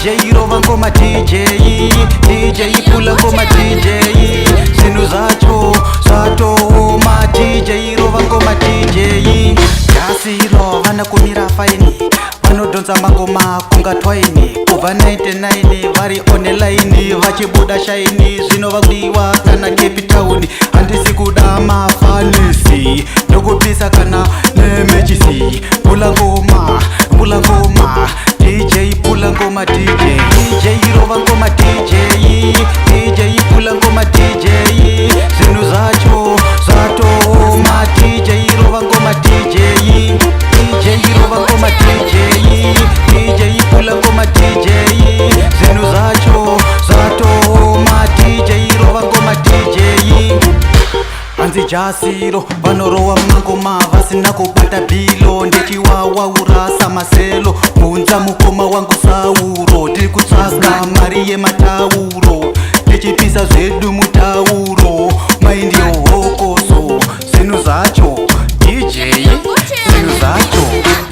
DJ rova ngoma DJ DJ pula ngoma DJ zvinhu zvacho zvatoma DJ rova ngoma DJ Jasiro vana kumira faini vanodhonza mangoma kunga twaini kubva 99 vari online vachibuda shaini zvino vakudiwa kana Cape Town handisi kuda mafanisi ndokupisa kana nemechisi pula ngoma DJ pula ngoma DJ DJ rova ngoma DJ DJ pula ngoma DJ zvinhu zvacho zvatoma DJ rova ngoma DJ DJ rova ngoma DJ DJ pula ngoma DJ zvinhu zvacho zvatoma DJ rova ngoma DJ hanzi Jasiro vanorowa mangoma vasina kubata bhilo ndechiwawaura samaselo munza mukoma wangu Sauro tiri kutsvaka mari yematauro tichipisa zvedu mutauro maindiyo hokoso zvinhu zvacho DJ zvinhu zvacho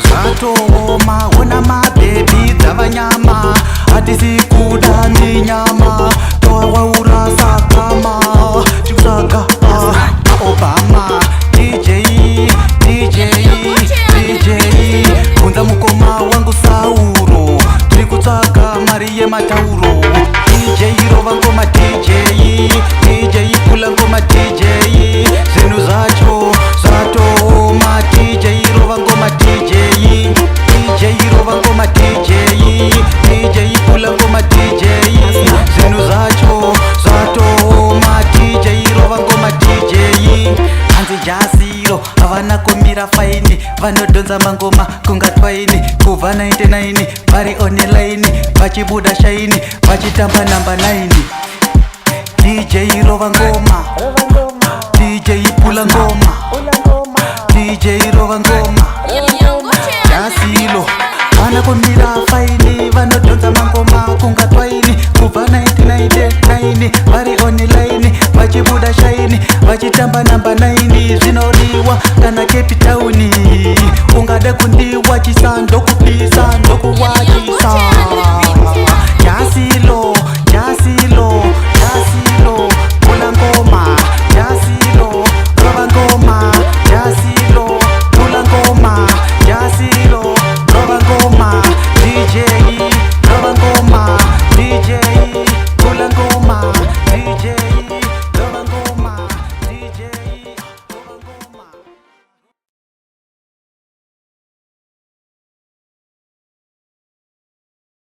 zvatoma ona mabhebi dzavanyama hatisi kuda minyama towawaura sakama tikutsvaga Obama DJ kunza mukoma wangu Sauro tiri kutsvaka mari yematauro DJ rova ngoma DJ DJ pula ngoma DJ zvinhu zvacho zvatoma DJ rova ngoma DJ DJ rova ngoma DJ DJ pula ngoma DJ zvinhu zvacho zvatoma DJ rova ngoma DJ hanzi Jasiro havana kumira faini vanodhonza mangoma kunga twaini kubva 99 vari online vachibuda shaini vachitamba namba 9 DJ rova ngoma DJ pula ngoma DJ rova ngoma Jasiro vana kumira faini vanodhonza mangoma kunga twaini kubva 99 vari online vachibuda shaini vachitamba namba 9 zvinodiwa kana Cape Town ungada kundiwachisa ndokupisa ndokuwachisa